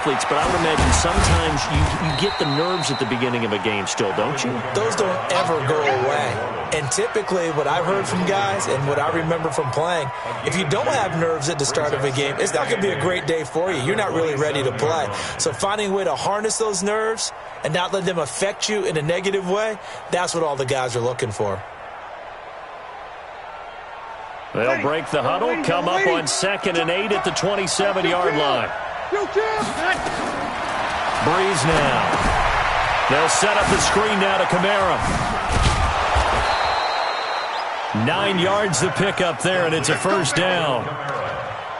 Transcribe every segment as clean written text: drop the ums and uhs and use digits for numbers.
But I would imagine sometimes you get the nerves at the beginning of a game still, don't you? Those don't ever go away. And typically what I've heard from guys and what I remember from playing, if you don't have nerves at the start of a game, it's not going to be a great day for you. You're not really ready to play. So finding a way to harness those nerves and not let them affect you in a negative way, that's what all the guys are looking for. They'll break the huddle, come up on 2nd and 8 at the 27-yard line. Breeze now. They'll set up the screen now to Kamara. 9 yards the pickup there, and it's a first down.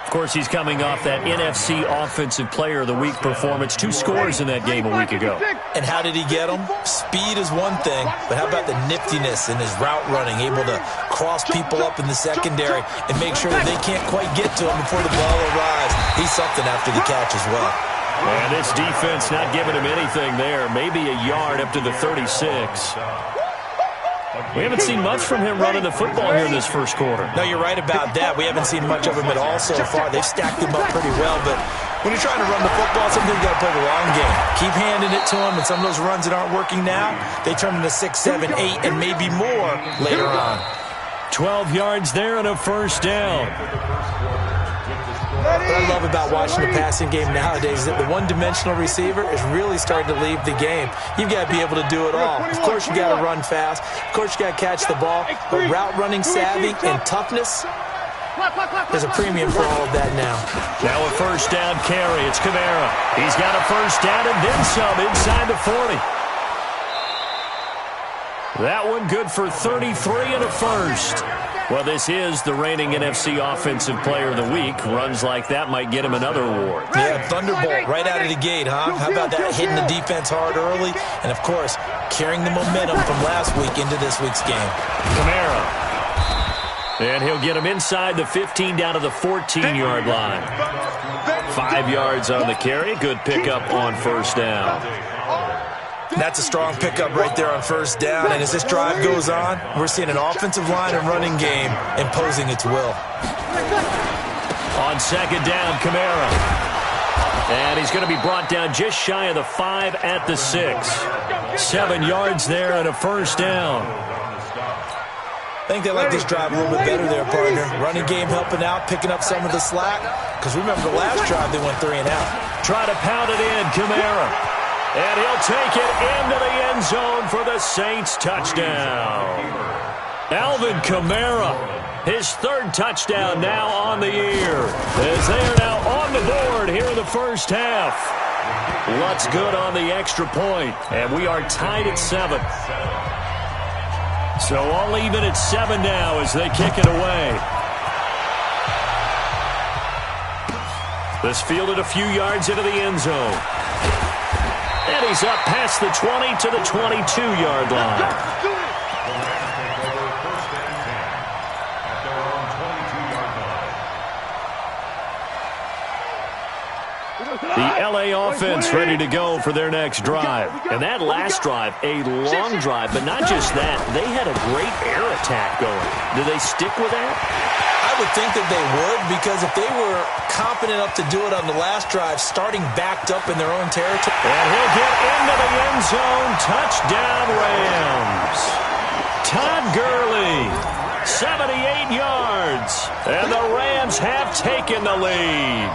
Of course, he's coming off that NFC Offensive Player of the Week performance. 2 scores in that game a week ago. And how did he get them? Speed is one thing, but how about the niftiness in his route running, able to cross people up in the secondary and make sure that they can't quite get to him before the ball arrives. He's something after the catch as well. And this defense not giving him anything there. Maybe a yard up to the 36. We haven't seen much from him running the football here in this first quarter. No, you're right about that. We haven't seen much of him at all so far. They've stacked him up pretty well, but when you're trying to run the football, sometimes you got to play the long game. Keep handing it to him, and some of those runs that aren't working now, they turn into 6, 7, 8, and maybe more later on. 12 yards there and a first down. What I love about watching the passing game nowadays is that the one-dimensional receiver is really starting to leave the game. You've got to be able to do it all. Of course, you got to run fast. Of course, you got to catch the ball. But route running savvy and toughness, there's a premium for all of that now. Now a first down carry. It's Kamara. He's got a first down and then some inside the 40. That one good for 33 and a first. Well, this is the reigning NFC Offensive Player of the Week. Runs like that might get him another award. Yeah, thunderbolt right out of the gate, huh? How about that? Hitting the defense hard early. And, of course, carrying the momentum from last week into this week's game. Kamara. And he'll get him inside the 15 down to the 14-yard line. 5 yards on the carry. Good pickup on first down. That's a strong pickup right there on first down. And as this drive goes on, we're seeing an offensive line and running game imposing its will. On second down, Kamara. And he's going to be brought down just shy of the 5 at the 6. 7 yards there and a first down. I think they like this drive a little bit better there, partner. Running game helping out, picking up some of the slack. Because remember the last drive, they went 3 and out. Try to pound it in, Kamara. And he'll take it into the end zone for the Saints touchdown. Alvin Kamara, his 3rd touchdown now on the year. As they are now on the board here in the first half. Lutz good on the extra point. And we are tied at 7. So all even at 7 now as they kick it away. This fielded a few yards into the end zone. And he's up past the 20 to the 22-yard line. The LA offense ready to go for their next drive. And that last drive, a long drive, but not just that. They had a great air attack going. Do they stick with that? I would think that they would, because if they were confident enough to do it on the last drive, starting backed up in their own territory. And he'll get into the end zone. Touchdown, Rams. Todd Gurley, 78 yards. And the Rams have taken the lead.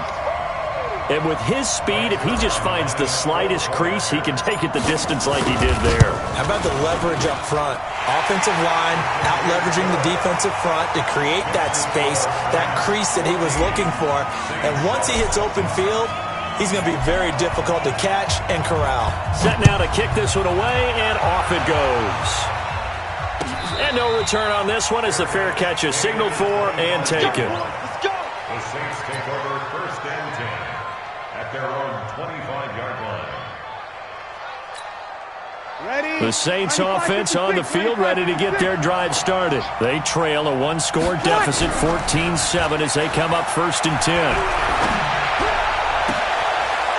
And with his speed, if he just finds the slightest crease, he can take it the distance like he did there. How about the leverage up front? Offensive line out-leveraging the defensive front to create that space, that crease that he was looking for. And once he hits open field, he's going to be very difficult to catch and corral. Set now to kick this one away, and off it goes. And no return on this one as the fair catch is signaled for and taken. The Saints take over 1st and 10 at their own 25-yard line. The Saints offense on the field ready to get their drive started. They trail a 1-score deficit, 14-7 as they come up 1st and 10.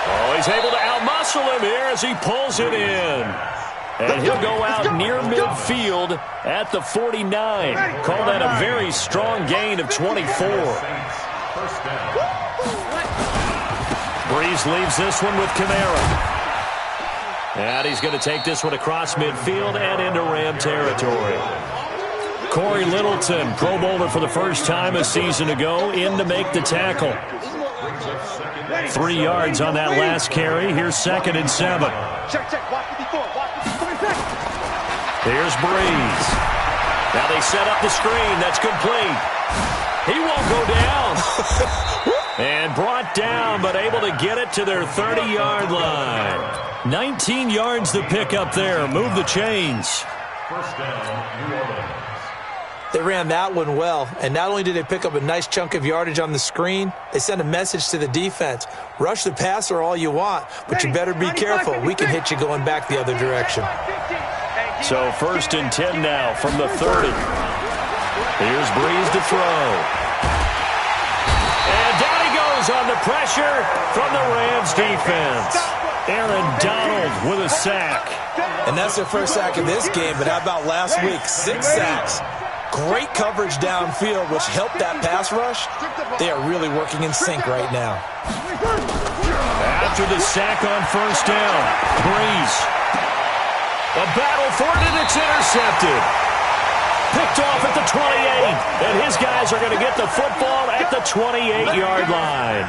Oh, he's able to outmuscle him here as he pulls it in. And he'll go out near midfield at the 49. Call that a very strong gain of 24. Breeze leaves this one with Kamara. And he's going to take this one across midfield and into Ram territory. Corey Littleton, Pro Bowler for the first time a season ago, in to make the tackle. 3 yards on that last carry. Here's 2nd and 7. Here's Breeze. Now they set up the screen. That's complete. He won't go down. And brought down, but able to get it to their 30-yard line. 19 yards to pick up there. Move the chains. First down, New Orleans. They ran that one well, and not only did they pick up a nice chunk of yardage on the screen, they sent a message to the defense. Rush the passer all you want, but you better be careful. We can hit you going back the other direction. So 1st and 10 now from the 30. Here's Breeze to throw. And down he goes on the pressure from the Rams defense. Aaron Donald with a sack. And that's their first sack of this game, but how about last week? 6 sacks. Great coverage downfield, which helped that pass rush. They are really working in sync right now. After the sack on 1st down, Breeze. A battle for it, and it's intercepted. Picked off at the 28, and his guys are going to get the football at the 28-yard line.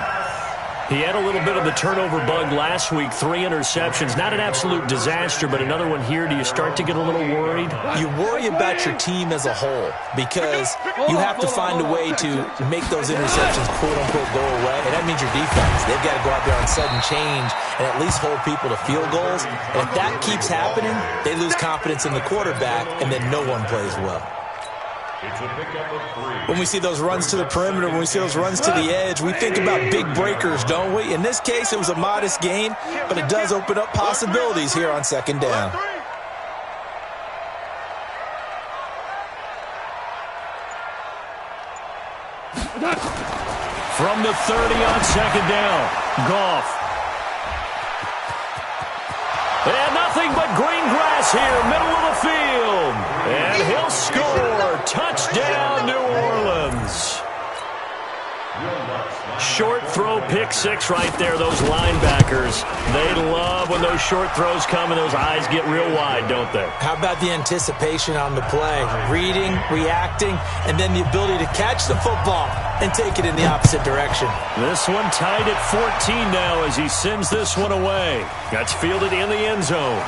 He had a little bit of the turnover bug last week, 3 interceptions. Not an absolute disaster, but another one here. Do you start to get a little worried? You worry about your team as a whole because you have to find a way to make those interceptions, quote-unquote, go away, and that means your defense. They've got to go out there on sudden change and at least hold people to field goals. And if that keeps happening, they lose confidence in the quarterback, and then no one plays well. It's a pickup of 3. When we see those runs to the perimeter, when we see those runs to the edge, we think about big breakers, don't we? In this case, it was a modest gain, but it does open up possibilities here on 2nd down. From the 30 on 2nd down, Goff. And nothing but green grass here, middle of the field. And he'll score. Touchdown, New Orleans. Short throw, pick 6 right there, those linebackers. They love when those short throws come and those eyes get real wide, don't they? How about the anticipation on the play? Reading, reacting, and then the ability to catch the football and take it in the opposite direction. This one tied at 14 now as he sends this one away. That's fielded in the end zone.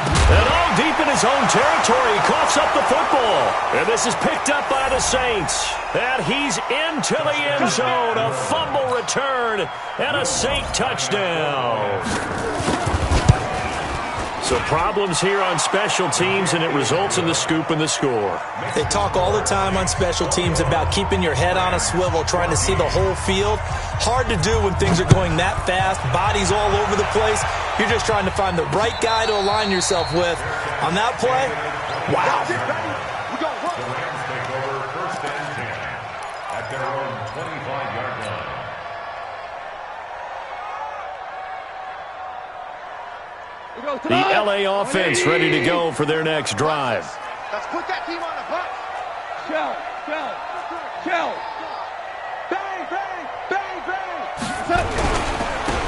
And all deep in his own territory, he coughs up the football. And this is picked up by the Saints. And he's into the end zone. A fumble return and a Saint touchdown. So problems here on special teams, and it results in the scoop and the score. They talk all the time on special teams about keeping your head on a swivel, trying to see the whole field. Hard to do when things are going that fast, bodies all over the place. You're just trying to find the right guy to align yourself with. On that play, wow. The Rams take over 1st and 10 at their own 25-yard line. The LA offense ready to go for their next drive. Let's put that team on the bus. Shell. Bang, bang, bang, bang.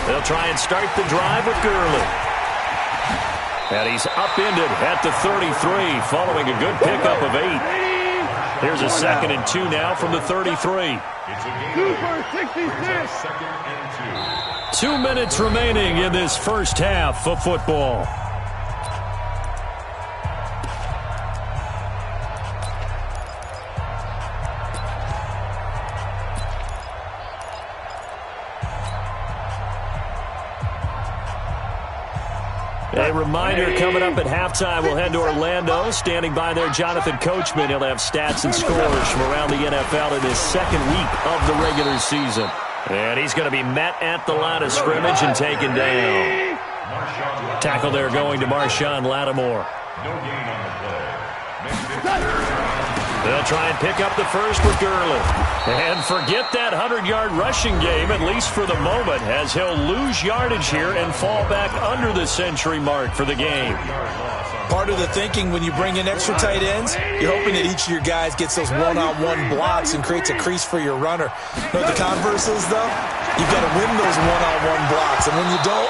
They'll try and start the drive with Gurley. And he's upended at the 33 following a good pickup of 8. Here's a 2nd and 2 now from the 33. It's a game of 2nd and 2. 2 minutes remaining in this first half of football. A reminder, coming up at halftime, we'll head to Orlando. Standing by there, Jonathan Coachman. He'll have stats and scores from around the NFL in his 2nd week of the regular season. And he's going to be met at the line of scrimmage and taken down. Tackle there going to Marshawn Lattimore. No gain on the play. They'll try and pick up the first with Gurley. And forget that 100-yard rushing game, at least for the moment, as he'll lose yardage here and fall back under the century mark for the game. Part of the thinking when you bring in extra tight ends, you're hoping that each of your guys gets those one-on-one blocks and creates a crease for your runner. You know what the converse is, though? You've got to win those one-on-one blocks, and when you don't,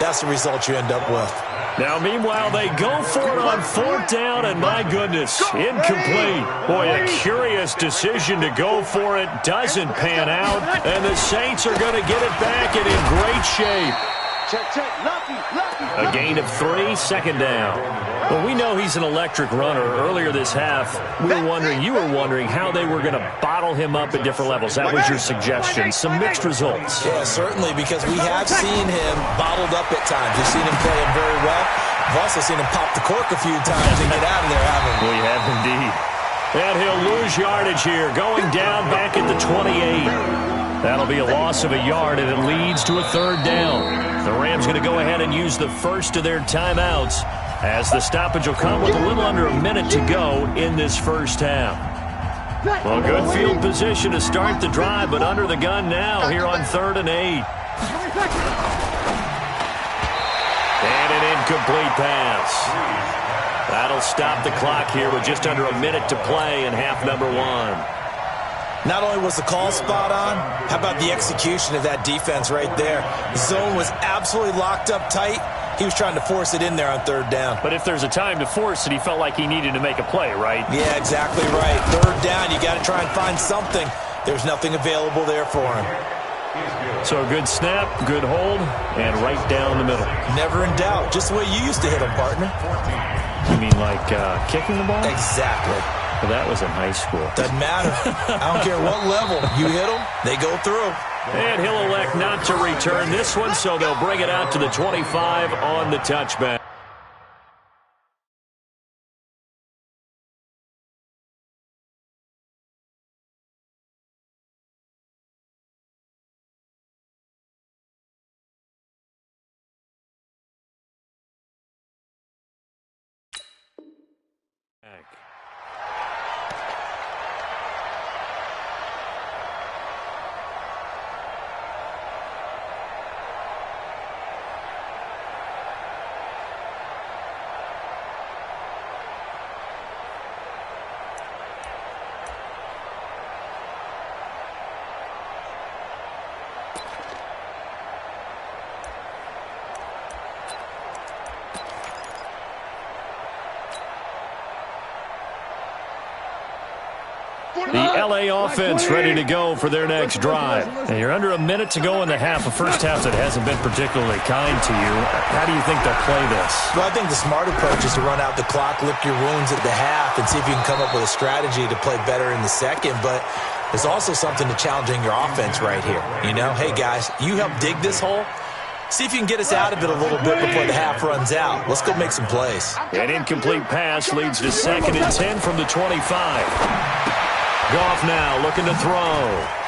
that's the result you end up with. Now, meanwhile, they go for it on 4th down, and my goodness, incomplete. Boy, a curious decision to go for it. Doesn't pan out, and the Saints are going to get it back and in great shape. Check. Lucky. A gain of 3, 2nd down. Well, we know he's an electric runner. Earlier this half, you were wondering how they were going to bottle him up at different levels. That was your suggestion. Some mixed results. Yeah, certainly, because we have seen him bottled up at times. We've seen him play it very well. We've also seen him pop the cork a few times and get out of there, haven't we? We have indeed. And he'll lose yardage here, going down back at the 28. That'll be a loss of a yard, and it leads to a 3rd down. The Rams going to go ahead and use the first of their timeouts, as the stoppage will come with a little under a minute to go in this first half. Well, good field position to start the drive, but under the gun now here on 3rd and 8. And an incomplete pass. That'll stop the clock here with just under a minute to play in half number 1. Not only was the call spot on, how about the execution of that defense right there? The zone was absolutely locked up tight. He was trying to force it in there on 3rd down. But if there's a time to force it, he felt like he needed to make a play, right? Yeah, exactly right. 3rd down, you got to try and find something. There's nothing available there for him. So a good snap, good hold, and right down the middle. Never in doubt. Just the way you used to hit him, partner. You mean like kicking the ball? Exactly. Well, that was in high school. Doesn't matter. I don't care what level. You hit them, they go through. And he'll elect not to return this one, so they'll bring it out to the 25 on the touchback. The LA offense ready to go for their next drive. And you're under a minute to go in the half, a first half that hasn't been particularly kind to you. How do you think they'll play this? Well, I think the smart approach is to run out the clock, lick your wounds at the half, and see if you can come up with a strategy to play better in the second. But there's also something to challenging your offense right here. You know, hey, guys, you help dig this hole. See if you can get us out of it a little bit before the half runs out. Let's go make some plays. An incomplete pass leads to 2nd and 10 from the 25. Goff now looking to throw.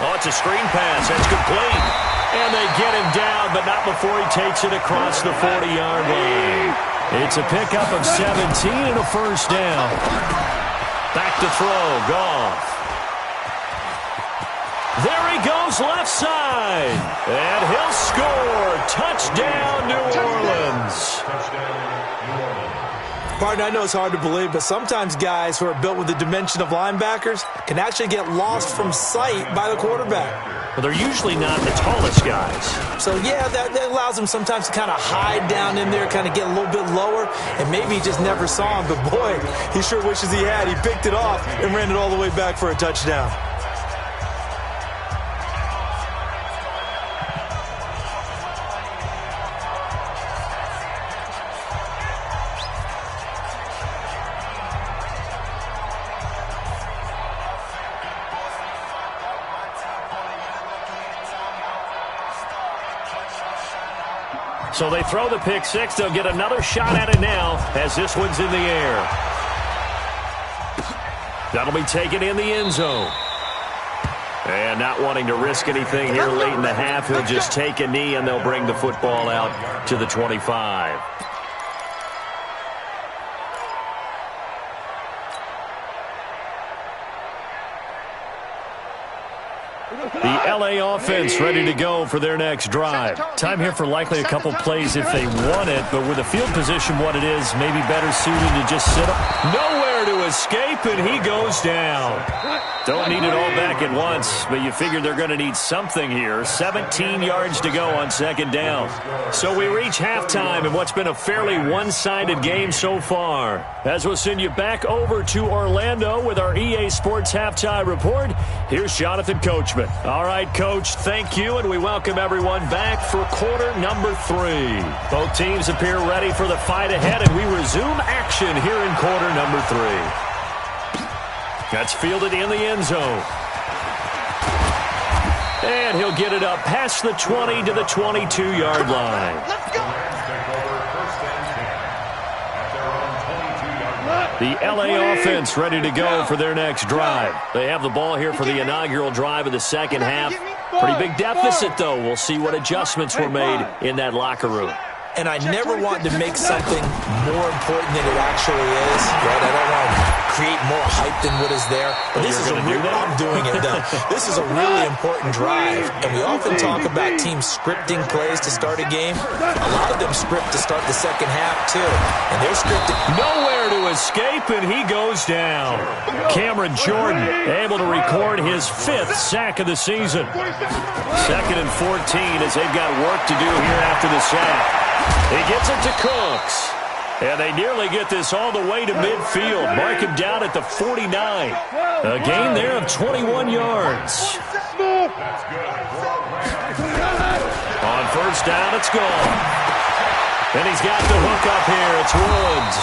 Oh, it's a screen pass. That's complete. And they get him down, but not before he takes it across the 40-yard line. It's a pickup of 17 and a first down. Back to throw. Goff. There he goes left side. And he'll score. Touchdown, New Orleans. Partner, I know it's hard to believe, but sometimes guys who are built with the dimension of linebackers can actually get lost from sight by the quarterback. Well, they're usually not the tallest guys. So, yeah, that allows them sometimes to kind of hide down in there, kind of get a little bit lower, and maybe he just never saw him. But, boy, he sure wishes he had. He picked it off and ran it all the way back for a touchdown. So they throw the pick six. They'll get another shot at it now as this one's in the air. That'll be taken in the end zone. And not wanting to risk anything here late in the half, he'll just take a knee and they'll bring the football out to the 25. The LA offense ready to go for their next drive. Time here for likely a couple plays if they want it, but with the field position what it is, maybe better suited to just sit up. Nowhere Nowhere to escape, and he goes down. Don't need it all back at once, but you figure they're going to need something here. 17 yards to go on second down. So we reach halftime in what's been a fairly one-sided game so far. As we'll send you back over to Orlando with our EA Sports Halftime Report, here's Jonathan Coachman. All right, Coach, thank you, and we welcome everyone back for quarter number 3. Both teams appear ready for the fight ahead, and we resume action here in quarter number 3. That's fielded in the end zone. And he'll get it up past the 20 to the 22-yard line. Let's go. The LA offense ready to go for their next drive. They have the ball here for the inaugural drive of the second half. Pretty big deficit, though. We'll see what adjustments were made in that locker room. And I never want to make something more important than it actually is. Right? I don't want to create more hype than what is there. But this is a real, I'm doing it though. This is a really important drive. And we often talk about teams scripting plays to start a game. A lot of them script to start the second half too. And they're scripted. Nowhere to escape, and he goes down. Cameron Jordan able to record his 5th sack of the season. 2nd and 14 as they've got work to do here after the sack. He gets it to Cooks. And they nearly get this all the way to midfield. Mark him down at the 49. A gain there of 21 yards. On first down, it's gone. And he's got the hook up here. It's Woods.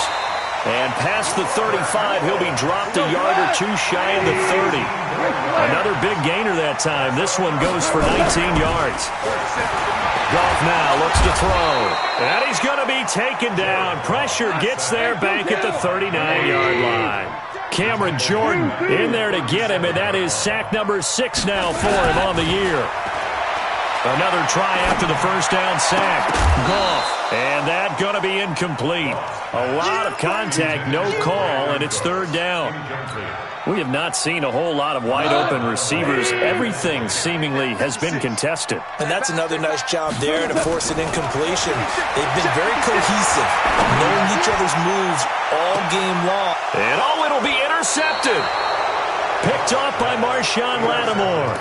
And past the 35, he'll be dropped a yard or two shy of the 30. Another big gainer that time. This one goes for 19 yards. Goff now looks to throw. And he's going to be taken down. Pressure gets there back at the 39-yard line. Cameron Jordan in there to get him, and that is sack number 6 now for him on the year. Another try after the first down sack. Goff. And that going to be incomplete. A lot of contact, no call, and it's 3rd down. We have not seen a whole lot of wide-open receivers. Everything seemingly has been contested. And that's another nice job there to force an incompletion. They've been very cohesive, knowing each other's moves all game long. And it'll be intercepted. Picked off by Marshawn Lattimore.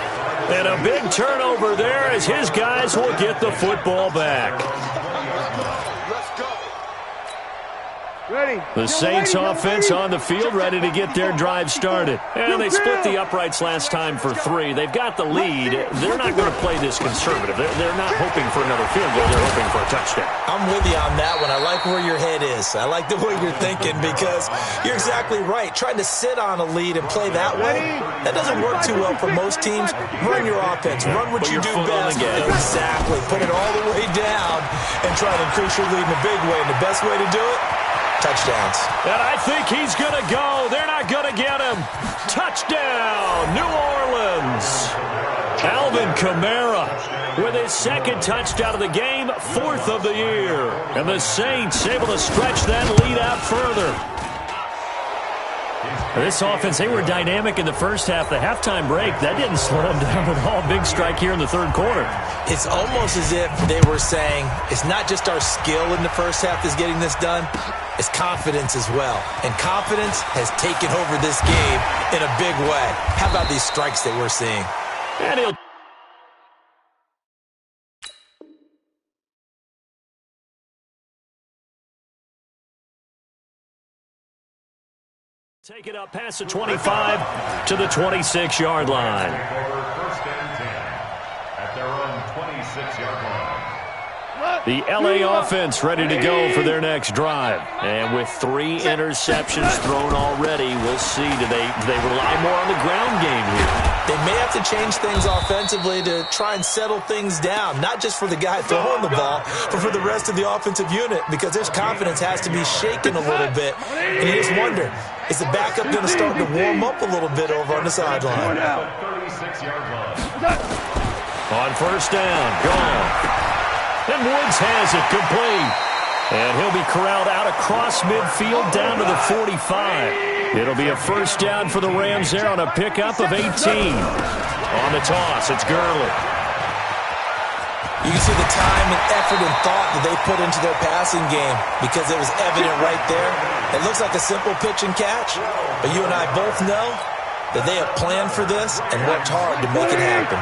And a big turnover there as his guys will get the football back. Ready. The Saints offense on the field, ready to get their drive started. And they split the uprights last time for 3. They've got the lead. They're not going to play this conservative. They're not hoping for another field goal. They're hoping for a touchdown. I'm with you on that one. I like where your head is. I like the way you're thinking because you're exactly right. Trying to sit on a lead and play that way, that doesn't work too well for most teams. Run your offense. Run what you do best. Exactly. Put it all the way down and try to increase your lead in a big way. And the best way to do it, touchdowns. And I think he's going to go. They're not going to get him. Touchdown, New Orleans. Alvin Kamara with his 2nd touchdown of the game, 4th of the year. And the Saints able to stretch that lead out further. This offense, they were dynamic in the first half. The halftime break, that didn't slow them down at all. Big strike here in the 3rd quarter. It's almost as if they were saying, it's not just our skill in the first half that's getting this done, it's confidence as well. And confidence has taken over this game in a big way. How about these strikes that we're seeing? And he'll take it up past the 25 to the 26-yard line. First and 10 at their own 26-yard line. The LA offense ready to go for their next drive. And with 3 interceptions thrown already, we'll see. Do they rely more on the ground game here? They may have to change things offensively to try and settle things down, not just for the guy throwing the ball, but for the rest of the offensive unit, because their confidence has to be shaken a little bit. And you just wonder, is the backup going to start to warm up a little bit over on the sideline? On first down, gone. And Woods has it complete. And he'll be corralled out across midfield down to the 45. It'll be a first down for the Rams there on a pickup of 18. On the toss, it's Gurley. You can see the time and effort and thought that they put into their passing game because it was evident right there. It looks like a simple pitch and catch, but you and I both know that they have planned for this and worked hard to make it happen.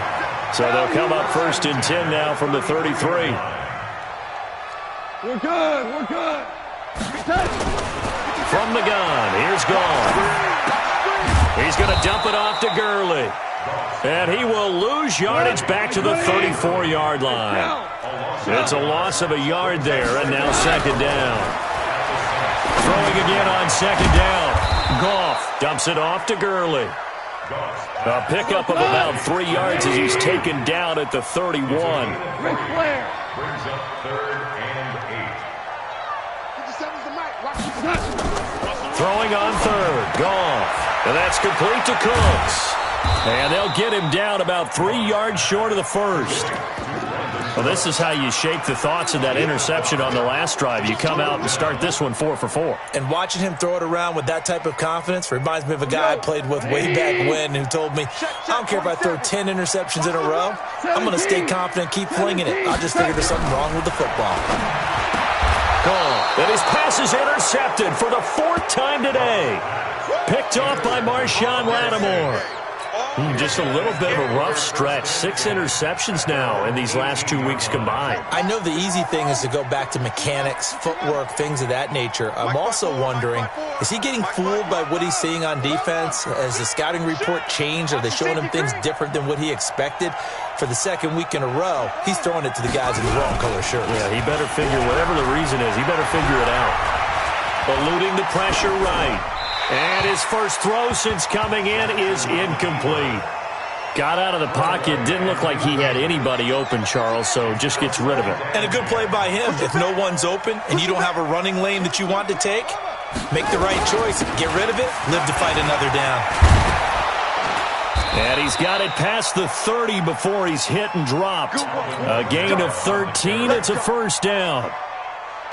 So they'll come up 1st and 10 now from the 33. We're good. We're good. From the gun, here's Goff. He's going to dump it off to Gurley. And he will lose yardage back to the 34-yard line. It's a loss of a yard there, and now 2nd down. Throwing again on 2nd down. Goff dumps it off to Gurley. A pickup of about 3 yards as he's taken down at the 31. Brings up 3rd and 8. Throwing on 3rd. Goff. And that's complete to Cooks. And they'll get him down about 3 yards short of the 1st. Well, this is how you shake the thoughts of that interception on the last drive. You come out and start this one 4 for 4. And watching him throw it around with that type of confidence reminds me of a guy I played with way back when who told me, I don't care if I throw 10 interceptions in a row. I'm going to stay confident, keep flinging it. I just figured there's something wrong with the football. And his pass is intercepted for the 4th time today. Picked off by Marshawn Lattimore. Just a little bit of a rough stretch. 6 interceptions now in these last 2 weeks combined. I know the easy thing is to go back to mechanics, footwork, things of that nature. I'm also wondering, is he getting fooled by what he's seeing on defense? Has the scouting report changed? Are they showing him things different than what he expected? For the 2nd week in a row, he's throwing it to the guys in the wrong color shirts. Yeah, he better figure, whatever the reason is, he better figure it out. Eluding the pressure right. And his first throw since coming in is incomplete. Got out of the pocket. Didn't look like he had anybody open, Charles, so just gets rid of it. And a good play by him. If no one's open and you don't have a running lane that you want to take, make the right choice. Get rid of it. Live to fight another down. And he's got it past the 30 before he's hit and dropped. A gain of 13. It's a 1st down.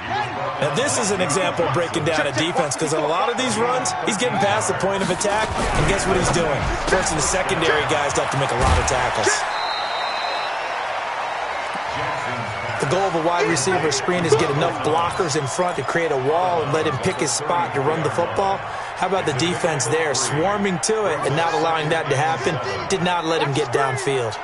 Now, this is an example of breaking down a defense because on a lot of these runs, he's getting past the point of attack, and guess what he's doing? Forcing the secondary guys to have to make a lot of tackles. The goal of a wide receiver screen is get enough blockers in front to create a wall and let him pick his spot to run the football. How about the defense there, swarming to it and not allowing that to happen? Did not let him get downfield.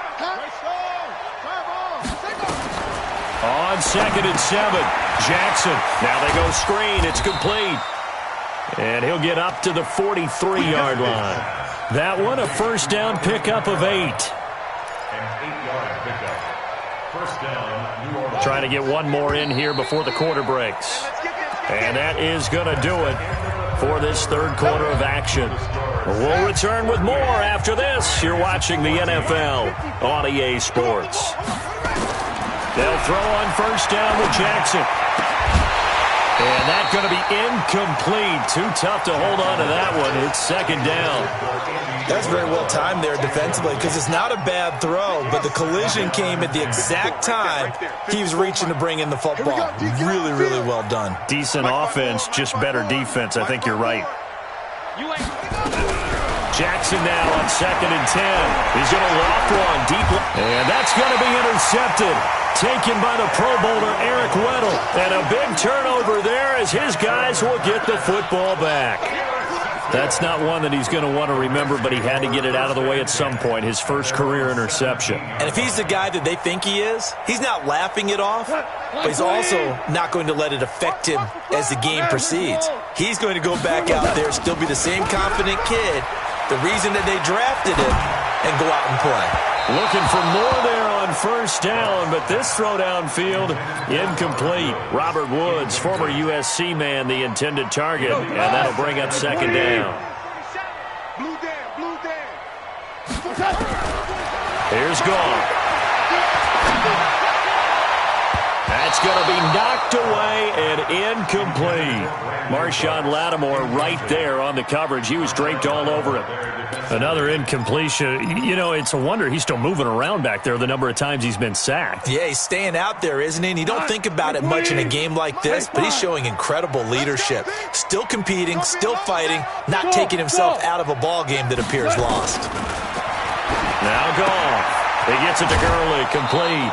On 2nd and 7, Jackson. Now they go screen. It's complete. And he'll get up to the 43-yard line. That one, a 1st down pickup of 8. An 8-yard pickup. 1st down, New Orleans. Trying to get one more in here before the quarter breaks. And that is going to do it for this 3rd quarter of action. We'll return with more after this. You're watching the NFL on EA Sports. They'll throw on 1st down with Jackson. And that's going to be incomplete. Too tough to hold on to that one. It's 2nd down. That's very well timed there defensively because it's not a bad throw, but the collision came at the exact time he was reaching to bring in the football. Really, really well done. Decent offense, just better defense. I think you're right. Jackson now on 2nd and 10. He's going to loft one deep. And that's going to be intercepted. Taken by the Pro Bowler Eric Weddle. And a big turnover there as his guys will get the football back. That's not one that he's going to want to remember, but he had to get it out of the way at some point. His first career interception. And if he's the guy that they think he is, he's not laughing it off, but he's also not going to let it affect him as the game proceeds. He's going to go back out there, still be the same confident kid, the reason that they drafted him, and go out and play. Looking for more there on 1st down, but this throw downfield, incomplete. Robert Woods, former USC man, the intended target, and that'll bring up 2nd down. Here's Goff. That's going to be knocked away and incomplete. Marshawn Lattimore right there on the coverage. He was draped all over him. Another incompletion. You know, it's a wonder he's still moving around back there the number of times he's been sacked. Yeah, he's staying out there, isn't he? And you don't think about it much in a game like this, but he's showing incredible leadership. Still competing, still fighting, not taking himself out of a ball game that appears lost. Now Goff. He gets it to Gurley, complete.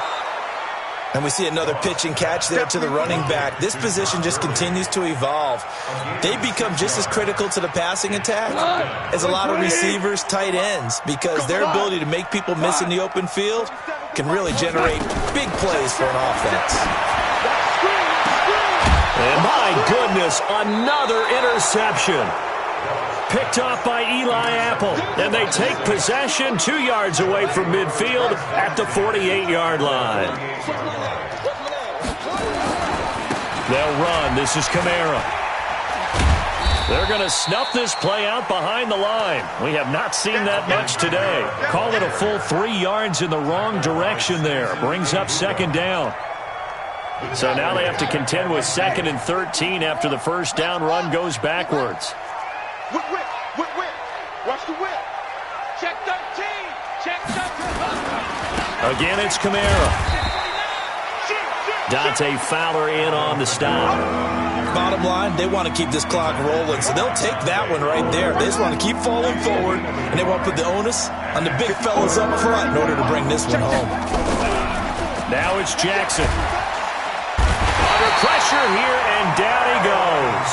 And we see another pitch and catch there to the running back. This position just continues to evolve. They become just as critical to the passing attack as a lot of receivers, tight ends, because their ability to make people miss in the open field can really generate big plays for an offense. And my goodness, another interception. Picked off by Eli Apple. And they take possession 2 yards away from midfield at the 48-yard line. They'll run. This is Kamara. They're going to snuff this play out behind the line. We have not seen that much today. Call it a full 3 yards in the wrong direction there. Brings up second down. So now they have to contend with 2nd and 13 after the first down run goes backwards. Whip. Watch the whip. Check 13. Check 13. Again, it's Kamara. Dante Fowler in on the stop. Bottom line, they want to keep this clock rolling, so they'll take that one right there. They just want to keep falling forward, and they want to put the onus on the big fellas up front in order to bring this one home. Now it's Jackson. Under pressure here, and down he goes.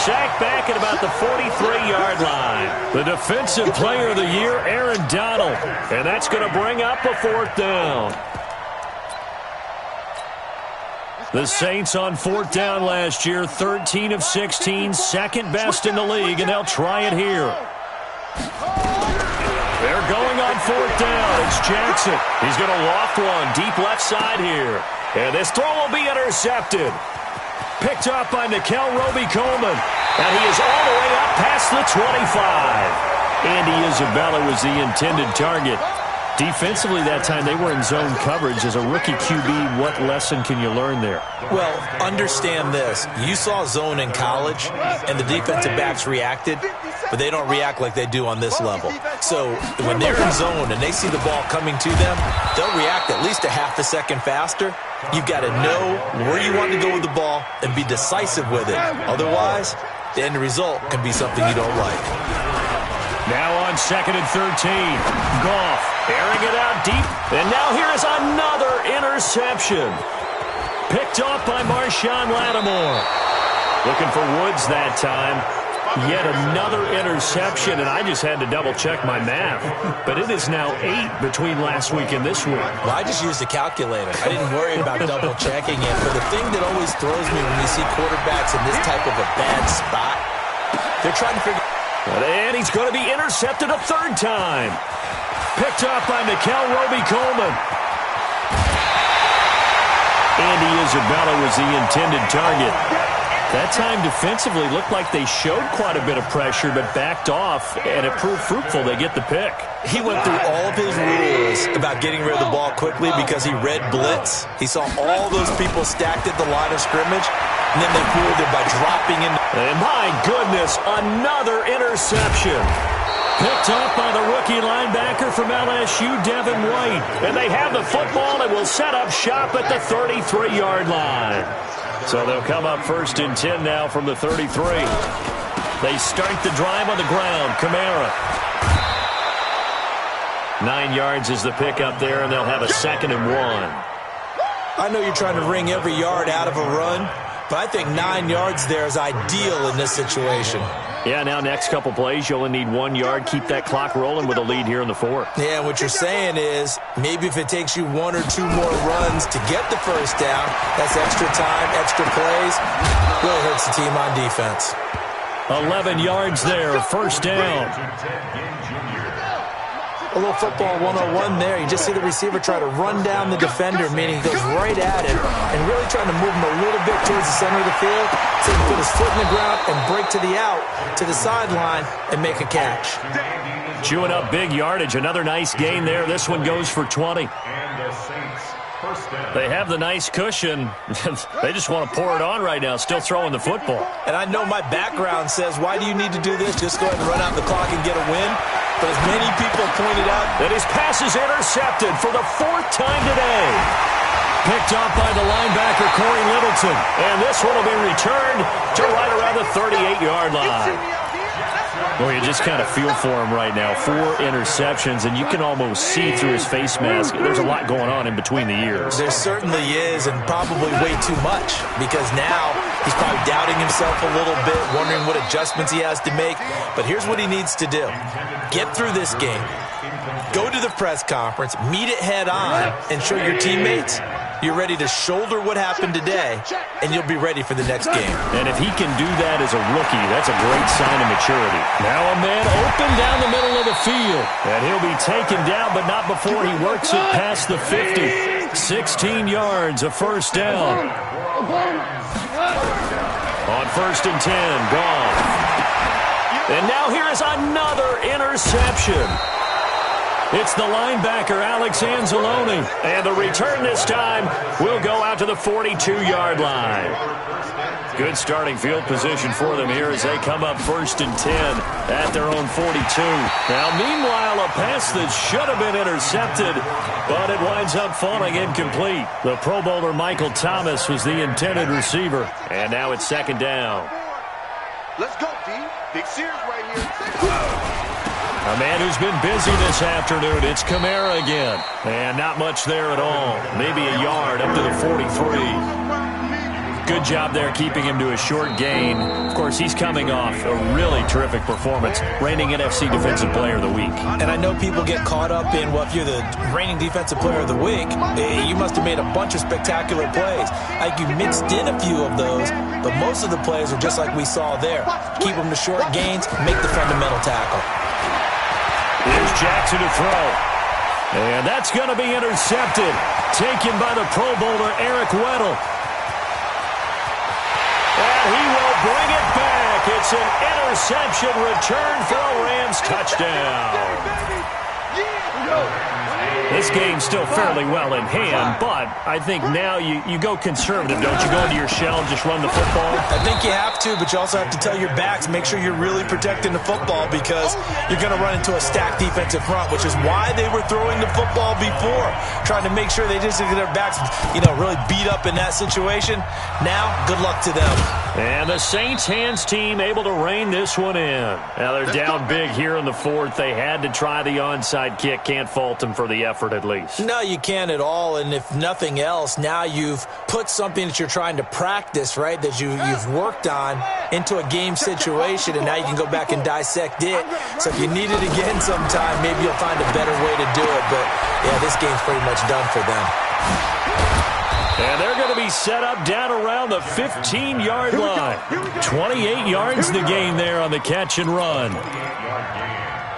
Sacked back at about the 43-yard line. The Defensive Player of the Year, Aaron Donald. And that's going to bring up a 4th down. The Saints on 4th down last year, 13 of 16, second best in the league, and they'll try it here. They're going on 4th down. It's Jackson. He's going to loft one deep left side here. And this throw will be intercepted. Picked up by Nickel Roby-Coleman. And he is all the way up past the 25. Andy Isabella was the intended target. Defensively that time, they were in zone coverage. As a rookie QB, what lesson can you learn there? Well, understand this. You saw zone in college, and the defensive backs reacted, but they don't react like they do on this level. So when they're in zone and they see the ball coming to them, they'll react at least a half a second faster. You've got to know where you want to go with the ball and be decisive with it. Otherwise, the end result can be something you don't like. Now on 2nd and 13. Goff airing it out deep. And now here is another interception. Picked off by Marshawn Lattimore. Looking for Woods that time. Yet another interception, and I just had to double-check my math. But it is now 8 between last week and this week. Well, I just used a calculator. I didn't worry about double-checking it. But the thing that always throws me when you see quarterbacks in this type of a bad spot, they're trying to figure... And he's going to be intercepted a 3rd time. Picked off by Nickel Roby-Coleman. Andy Isabella was the intended target. That time defensively looked like they showed quite a bit of pressure but backed off, and it proved fruitful. They get the pick. He went through all of his rules about getting rid of the ball quickly because he read blitz. He saw all those people stacked at the line of scrimmage, and then they fooled him by dropping in. And my goodness, another interception. Picked off by the rookie linebacker from LSU, Devin White. And they have the football and will set up shop at the 33-yard line. So they'll come up 1st and 10 now from the 33. They start the drive on the ground. Kamara. 9 yards is the pickup there, and they'll have a 2nd and 1. I know you're trying to wring every yard out of a run, but I think 9 yards there is ideal in this situation. Yeah, now next couple plays, you only need 1 yard. Keep that clock rolling with a lead here in the 4th. Yeah, what you're saying is maybe if it takes you 1 or 2 more runs to get the first down, that's extra time, extra plays. Really hurts the team on defense. 11 yards there, 1st down. A little football 101 there. You just see the receiver try to run down the defender, meaning he goes right at him and really trying to move him a little bit towards the center of the field so he can put his foot in the ground and break to the out, to the sideline, and make a catch. Chewing up big yardage. Another nice gain there. This one goes for 20. They have the nice cushion. They just want to pour it on right now, still throwing the football. And I know my background says, why do you need to do this? Just go ahead and run out the clock and get a win. But as many people pointed out, that his pass is intercepted for the 4th time today. Picked off by the linebacker, Corey Littleton. And this one will be returned to right around the 38-yard line. Well, you just kind of feel for him right now. 4 interceptions, and you can almost see through his face mask. There's a lot going on in between the ears. There certainly is, and probably way too much, because now he's probably doubting himself a little bit, wondering what adjustments he has to make. But here's what he needs to do. Get through this game. Go to the press conference, meet it head on, and show your teammates you're ready to shoulder what happened today, and you'll be ready for the next game. And if he can do that as a rookie, that's a great sign of maturity. Now a man open down the middle of the field, and he'll be taken down, but not before he works it past the 50. 16 yards, a first down. On 1st and 10, gone. And now here is another interception. It's the linebacker, Alex Anzalone. And the return this time will go out to the 42-yard line. Good starting field position for them here as they come up 1st and 10 at their own 42. Now, meanwhile, a pass that should have been intercepted, but it winds up falling incomplete. The Pro Bowler Michael Thomas was the intended receiver. And now it's 2nd down. Let's go, D. Big Sears right here. A man who's been busy this afternoon. It's Kamara again. And not much there at all. Maybe a yard up to the 43. Good job there keeping him to a short gain. Of course, he's coming off a really terrific performance, reigning NFC Defensive Player of the Week. And I know people get caught up in, well, if you're the reigning Defensive Player of the Week, you must have made a bunch of spectacular plays. Like you mixed in a few of those, but most of the plays are just like we saw there. Keep them to short gains, make the fundamental tackle. Here's Jackson to throw. And that's going to be intercepted. Taken by the Pro Bowler, Eric Weddle. And he will bring it back. It's an interception return for a Rams touchdown. This game's still fairly well in hand, but I think now you go conservative, don't you? Go into your shell and just run the football? I think you have to, but you also have to tell your backs, make sure you're really protecting the football because you're going to run into a stacked defensive front, which is why they were throwing the football before, trying to make sure they just get their backs, really beat up in that situation. Now, good luck to them. And the Saints hands team able to rein this one in. Now they're down big here in the 4th. They had to try the onside kick. Can't fault them for the effort at least. No, you can't at all. And if nothing else, now you've put something that you're trying to practice, right, that you've worked on into a game situation, and now you can go back and dissect it. So if you need it again sometime, maybe you'll find a better way to do it. But, yeah, this game's pretty much done for them. And they're going to be set up down around the 15-yard line. 28 yards the gain there on the catch and run.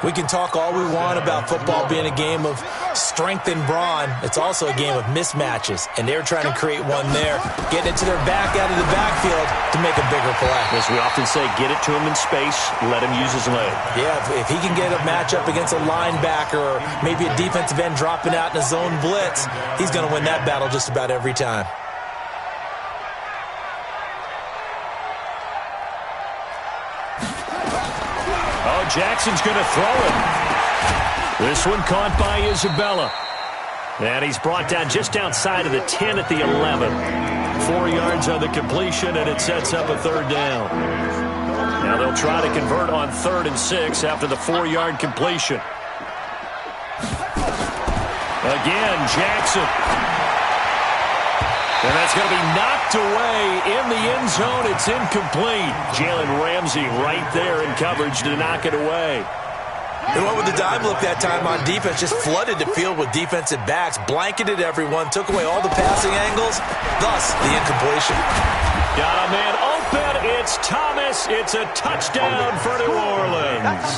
We can talk all we want about football being a game of strength and brawn. It's also a game of mismatches, and they're trying to create one there, getting it to their back out of the backfield to make a bigger play. As we often say, get it to him in space, let him use his leg. Yeah, if he can get a matchup against a linebacker or maybe a defensive end dropping out in a zone blitz, he's going to win that battle just about every time. Jackson's going to throw it. This one caught by Isabella. And he's brought down just outside of the 10 at the 11. 4 yards on the completion, and it sets up a 3rd down. Now they'll try to convert on 3rd and 6 after the 4-yard completion. Again, Jackson. And that's going to be knocked away in the end zone. It's incomplete. Jalen Ramsey right there in coverage to knock it away. They went with the dime look that time on defense, just flooded the field with defensive backs, blanketed everyone, took away all the passing angles, thus the incompletion. Got a man open. It's Thomas. It's a touchdown for New Orleans.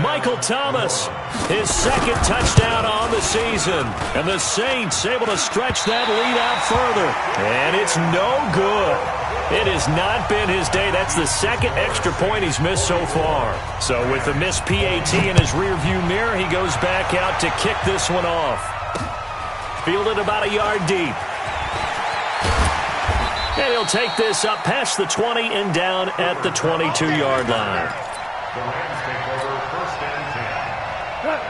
Michael Thomas, his 2nd touchdown on the season. And the Saints able to stretch that lead out further. And it's no good. It has not been his day. That's the 2nd extra point he's missed so far. So with the missed PAT in his rearview mirror, he goes back out to kick this one off. Fielded about a yard deep. And he'll take this up past the 20 and down at the 22-yard line.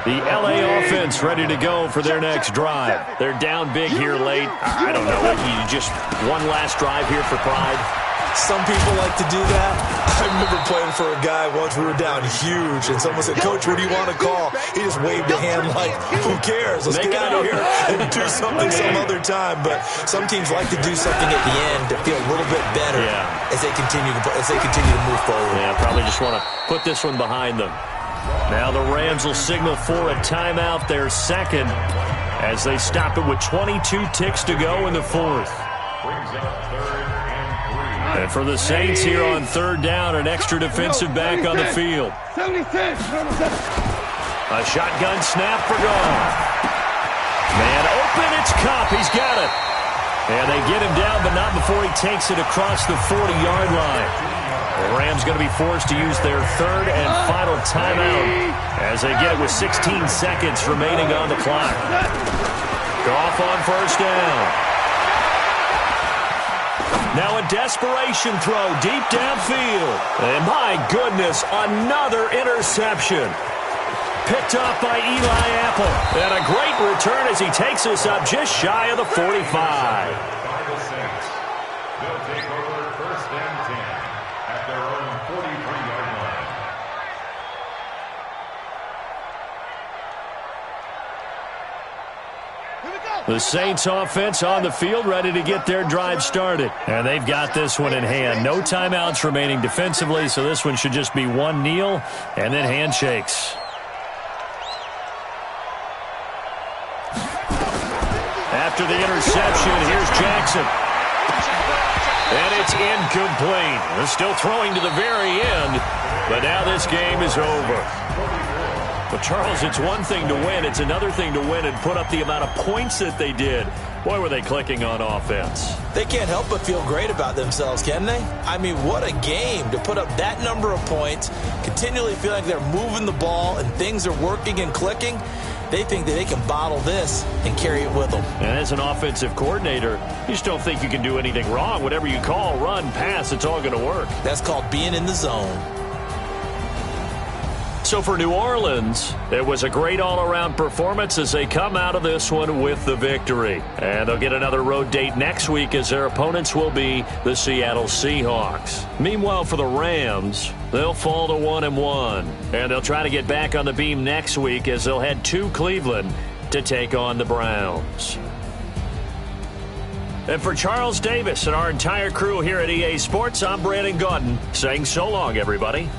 The LA offense ready to go for their next drive. They're down big here late. I don't know. You just one last drive here for pride. Some people like to do that. I remember playing for a guy once. We were down huge, and someone said, "Coach, what do you want to call?" He just waved a hand like, "Who cares? Let's get out of here and do something some other time." But some teams like to do something at the end to feel a little bit better as they continue to move forward. Yeah, probably just want to put this one behind them. Now the Rams will signal for a timeout, their second, as they stop it with 22 ticks to go in the fourth. And for the Saints here on third down, an extra defensive back on the field. A shotgun snap for Goff. Man open, it's Kupp. He's got it. And they get him down, but not before he takes it across the 40-yard line. The Rams going to be forced to use their third and final timeout as they get it with 16 seconds remaining on the clock. Goff on first down. Now a desperation throw deep downfield. And my goodness, another interception. Picked off by Eli Apple. And a great return as he takes us up just shy of the 45. By the Saints. They'll take over first and 10 at their own 43-yard line. The Saints offense on the field, ready to get their drive started. And they've got this one in hand. No timeouts remaining defensively, so this one should just be one kneel and then handshakes. After the interception, here's Jackson. And it's incomplete. They're still throwing to the very end, but now this game is over. But, Charles, it's one thing to win. It's another thing to win and put up the amount of points that they did. Boy, were they clicking on offense. They can't help but feel great about themselves, can they? I mean, what a game to put up that number of points, continually feel like they're moving the ball and things are working and clicking. They think that they can bottle this and carry it with them. And as an offensive coordinator, you just don't think you can do anything wrong. Whatever you call, run, pass, it's all going to work. That's called being in the zone. So for New Orleans, it was a great all-around performance as they come out of this one with the victory. And they'll get another road date next week as their opponents will be the Seattle Seahawks. Meanwhile, for the Rams, they'll fall to 1-1. And they'll try to get back on the beam next week as they'll head to Cleveland to take on the Browns. And for Charles Davis and our entire crew here at EA Sports, I'm Brandon Gaudin saying so long, everybody.